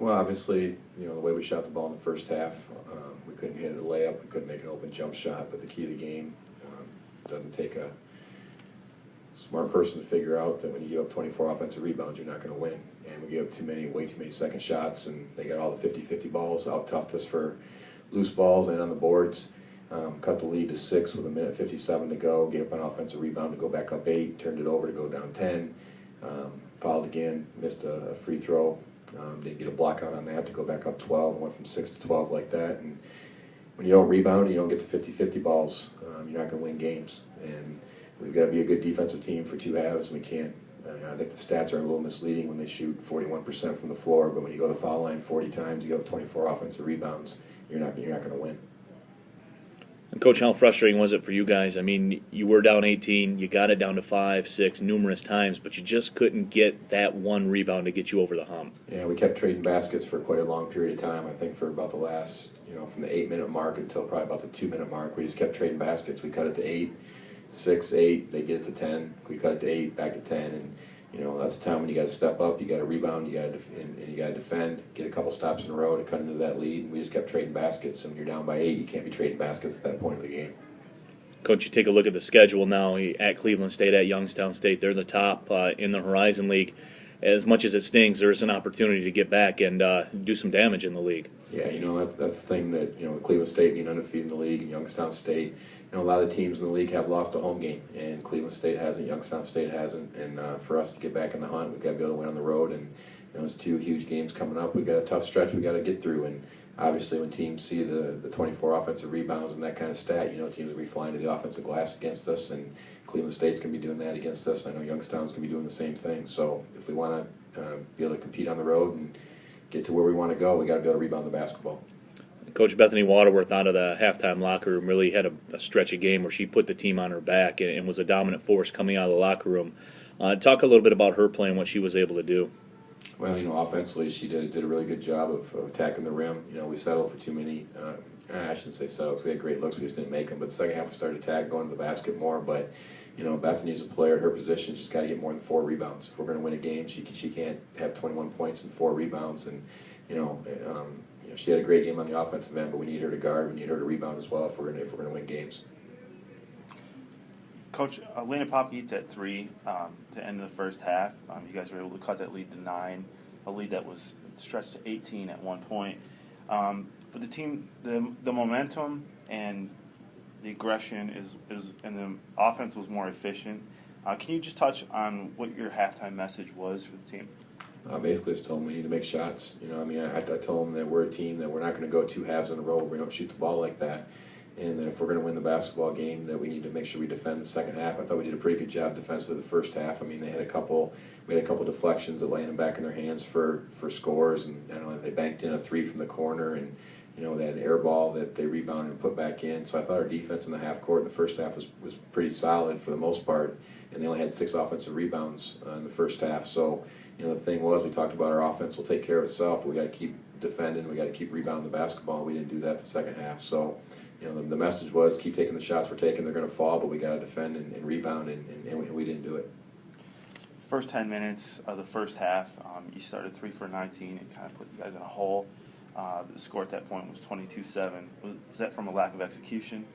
Well, obviously, the way we shot the ball in the first half, we couldn't hit a layup, we couldn't make an open jump shot, but the key to the game doesn't take a smart person to figure out that when you give up 24 offensive rebounds, you're not going to win. And we gave up way too many second shots, and they got all the 50-50 balls, out-toughed us for loose balls and on the boards. Cut the lead to 6 with 1:57 to go, gave up an offensive rebound to go back up 8, turned it over to go down 10, fouled again, missed a free throw, didn't get a block out on that to go back up 12, went from 6 to 12 like that. And when you don't rebound, you don't get the 50-50 balls, you're not going to win games. And we've got to be a good defensive team for 2 halves. We can't, I think the stats are a little misleading when they shoot 41% from the floor, but when you go to the foul line 40 times, you go 24 offensive rebounds, you're not going to win. And Coach, how frustrating was it for you guys? I mean, you were down 18, you got it down to 5, 6 numerous times, but you just couldn't get that one rebound to get you over the hump. Yeah, we kept trading baskets for quite a long period of time. I think for about the last, from the 8-minute mark until probably about the 2-minute mark, we just kept trading baskets. We cut it to 8, 6, 8, they get it to 10. We cut it to 8, back to 10, and that's the time when you got to step up, you got to rebound, you got to defend, get a couple stops in a row to cut into that lead. And we just kept trading baskets, and when you're down by 8, you can't be trading baskets at that point of the game. Coach, you take a look at the schedule now at Cleveland State, at Youngstown State. They're the top in the Horizon League. As much as it stings, there is an opportunity to get back and do some damage in the league. Yeah, that's the thing that, with Cleveland State being undefeated in the league and Youngstown State, a lot of the teams in the league have lost a home game, and Cleveland State hasn't, Youngstown State hasn't, and for us to get back in the hunt, we've got to be able to win on the road, and it's 2 huge games coming up. We've got a tough stretch we've got to get through, and obviously when teams see the 24 offensive rebounds and that kind of stat, teams will be flying to the offensive glass against us, and Cleveland State's going to be doing that against us. I know Youngstown's going to be doing the same thing, so if we want to be able to compete on the road and get to where we want to go, we got to be able to rebound the basketball. Coach Bethany Waterworth out of the halftime locker room really had a stretch of game where she put the team on her back and was a dominant force coming out of the locker room. Talk a little bit about her play and what she was able to do. Well, offensively she did a really good job of attacking the rim. We settled for too many. I shouldn't say settled. We had great looks, we just didn't make them. But the second half we started attacking, going to the basket more. But Bethany's a player at her position. She's got to get more than 4 rebounds. If we're going to win a game, she can't have 21 points and 4 rebounds. And she had a great game on the offensive end, but we need her to guard. We need her to rebound as well if we're going to win games. Coach, Lena Popke hit at 3 to end the first half. You guys were able to cut that lead to 9, a lead that was stretched to 18 at one point. But the team, the momentum and the aggression and the offense was more efficient. Can you just touch on what your halftime message was for the team? Basically, just told them we need to make shots. I told them that we're a team that we're not going to go 2 halves in a row where we don't shoot the ball like that. And that if we're going to win the basketball game, that we need to make sure we defend the second half. I thought we did a pretty good job defensively the first half. We had a couple deflections that landed back in their hands for scores, and they banked in a 3 from the corner, and they had an air ball that they rebounded and put back in. So I thought our defense in the half court in the first half was pretty solid for the most part, and they only had 6 offensive rebounds in the first half. So the thing was, we talked about our offense will take care of itself, but we got to keep defending, we got to keep rebounding the basketball. We didn't do that the second half. So the message was keep taking the shots we're taking. They're going to fall, but we got to defend and rebound, and we didn't do it. First 10 minutes of the first half, you started 3 for 19. It kind of put you guys in a hole. The score at that point was 22-7. Was that from a lack of execution?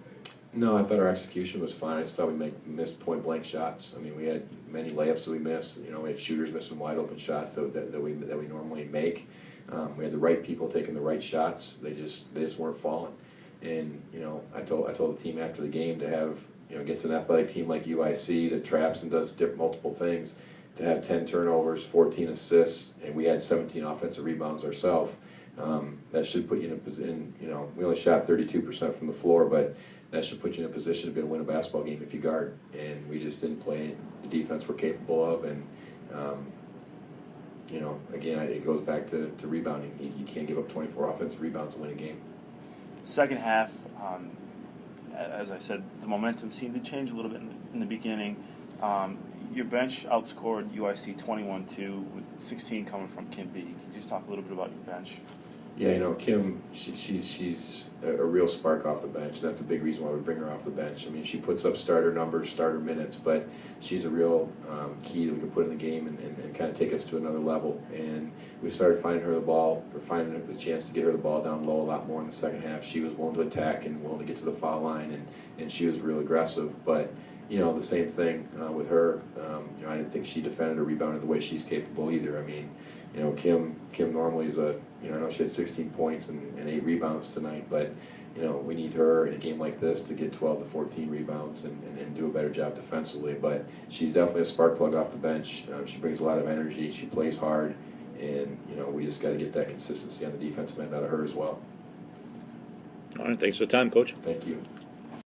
No, I thought our execution was fine. I just thought we missed point-blank shots. We had many layups that we missed. We had shooters missing wide-open shots that we normally make. We had the right people taking the right shots. They just weren't falling. And I told the team after the game to have against an athletic team like UIC that traps and does multiple things, to have 10 turnovers, 14 assists, and we had 17 offensive rebounds ourselves. That should put you in a position. We only shot 32% from the floor, but that should put you in a position to be able to win a basketball game if you guard. And we just didn't play the defense we're capable of. And again, it goes back to rebounding. You can't give up 24 offensive rebounds to win a game. Second half, as I said, the momentum seemed to change a little bit in the beginning. Your bench outscored UIC 21-2 with 16 coming from Kim B. Can you just talk a little bit about your bench? Yeah, Kim, she's a real spark off the bench. That's a big reason why we bring her off the bench. I mean, she puts up starter numbers, starter minutes, but she's a real key that we can put in the game and kind of take us to another level. And we started finding her the ball, or finding the chance to get her the ball down low a lot more in the second half. She was willing to attack and willing to get to the foul line, and she was real aggressive. But the same thing with her. I didn't think she defended or rebounded the way she's capable either. I mean, Kim normally is I know she had 16 points and 8 rebounds tonight, but, we need her in a game like this to get 12 to 14 rebounds and do a better job defensively. But she's definitely a spark plug off the bench. She brings a lot of energy. She plays hard, and, we just got to get that consistency on the defensive end out of her as well. All right, thanks for the time, Coach. Thank you.